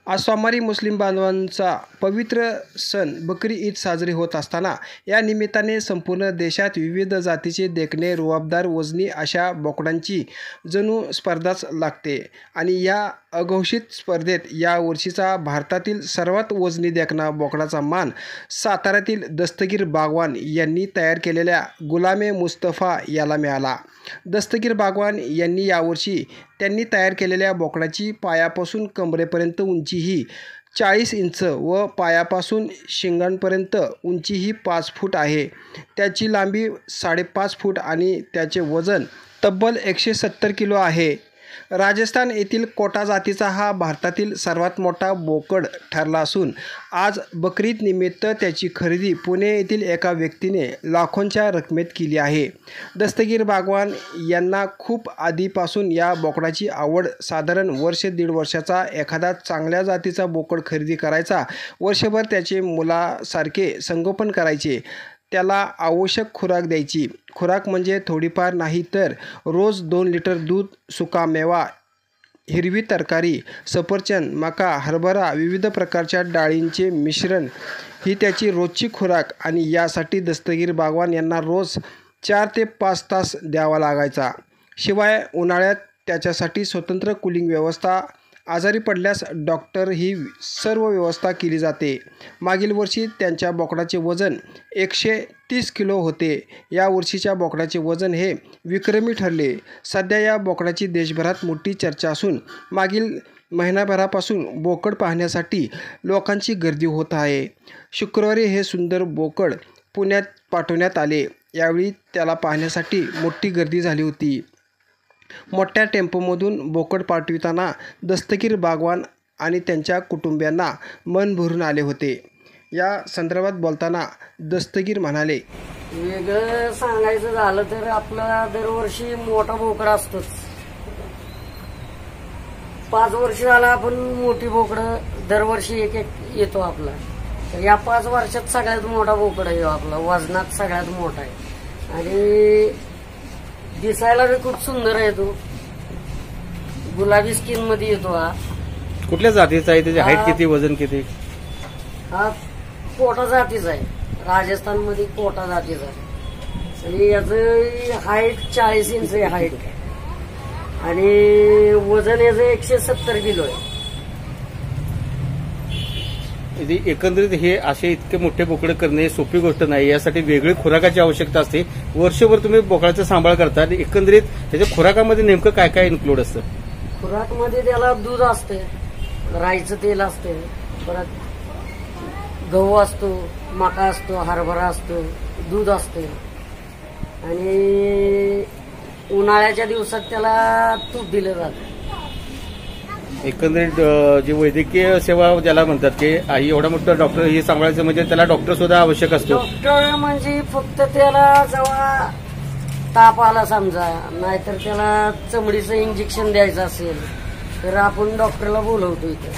आज सोमवारी मुस्लिम बांधवांचा पवित्र सण बकरी ईद साजरी होत असताना या निमित्ताने संपूर्ण देशात विविध जातीचे देखणे रुबाबदार वजनी अशा बोकडांची जणू स्पर्धाच लागते आणि या अघोषित स्पर्धेत या वर्षीचा भारतातील सर्वात वजनी देखणा बोकडाचा मान साताऱ्यातील दस्तगीर बागवान यांनी तयार केलेल्या गुलामे मुस्तफा याला मिळाला। दस्तगीर बागवान यांनी यावर्षी त्यांनी तयार केलेल्या बोकडाची पायापासून कमरेपर्यंत उंची ही 40 इंच व पायापासून शिंगांपर्यंत उंची ही 5 फूट आहे। त्याची लांबी 5.5 फूट आणि त्याचे वजन तब्बल 170 किलो आहे। राजस्थान येथील कोटा जातीचा हा भारतातील सर्वात मोठा बोकड ठरला असून आज बकरीद निमित्त त्याची खरेदी पुणे येथील एका व्यक्तीने लाखोंच्या रकमेत केली आहे। दस्तगीर बागवान यांना खूप आधीपासून या बोकडाची आवड, साधारण वर्ष दीड वर्षाचा एखादा चांगल्या जातीचा बोकड खरेदी करायचा, वर्षभर त्याचे मुलासारखे संगोपन करायचे, त्याला आवश्यक खुराक द्यायची। खुराक म्हणजे थोडीफार नाही तर रोज 2 लिटर दूध, सुका मेवा, हिरवी तरकारी, सफरचंद, मका, हरभरा, विविध प्रकारच्या डाळींचे मिश्रण ही त्याची रोजची खुराक आणि यासाठी दस्तगीर बागवान यांना रोज 4 ते 5 तास द्यावा लागायचा। शिवाय उन्हाळ्यात त्याच्यासाठी स्वतंत्र कूलिंग व्यवस्था, आजारी पडल्यास डॉक्टर ही सर्व व्यवस्था केली जाते। मागील वर्षी त्यांच्या बोकडाचे वजन 130 किलो होते। या वर्षीच्या बोकडाचे वजन हे विक्रमी ठरले। सध्या या बोकडाची देशभरात मोठी चर्चा असून मागील महिनाभरापासून बोकड पाहण्यासाठी लोकांची गर्दी होत आहे। शुक्रवारी हे सुंदर बोकड पुण्यात पाठवण्यात आले। यावेळी त्याला पाहण्यासाठी मोठी गर्दी झाली होती। मोठ्या टेम्पोमधून बोकड पाठविताना दस्तगीर बागवान आणि त्यांच्या कुटुंबियांना मन भरून आले होते। या संदर्भात बोलताना दस्तगीर म्हणाले, वेगळं सांगायचं झालं तर आपला दरवर्षी मोठा बोकड असतोच। 5 वर्ष झाला आपण मोठी बोकड दरवर्षी एक येतो आपला। तर या 5 वर्षात सगळ्यात मोठा बोकड आहे आपला, वजनात सगळ्यात मोठा आहे आणि दिसायला भी खूप सुंदर आहे। तो गुलाबी स्किन मध्ये येतो। हा कुठल्या जातीचा आहे? त्याची हाईट किती, वजन किती? हा कोटा जातीचा आहे, राजस्थान मध्ये कोटा जातीचा आहे आणि याचं हाईट 40 इंच आहे हाईट आणि वजन याचं 170 किलो आहे। एकंदरीत हे असे इतके मोठे बोकडे करणे सोपी गोष्ट नाही। यासाठी वेगळी खुराकाची आवश्यकता असते। वर्षभर तुम्ही बोकडाचा सांभाळ करता, एकंदरीत त्याच्या खुराकामध्ये नेमकं काय काय इन्क्लूड असतं? खुराकमध्ये त्याला दूध असते, राईचं तेल असते, परत गहू असतो, मका असतो, हरभरा असतो, दूध असते आणि उन्हाळ्याच्या दिवसात त्याला तूप दिलं जातं। एकंदरीत जी वैद्यकीय सेवा ज्याला म्हणतात की एवढा मोठा डॉक्टर हे सांभाळायचं म्हणजे त्याला डॉक्टर सुद्धा आवश्यक असतो। डॉक्टर म्हणजे फक्त त्याला जेव्हा ताप आला समजा, नाहीतर त्याला चमडीचं इंजेक्शन द्यायचं असेल तर आपण डॉक्टरला बोलवतो इथे।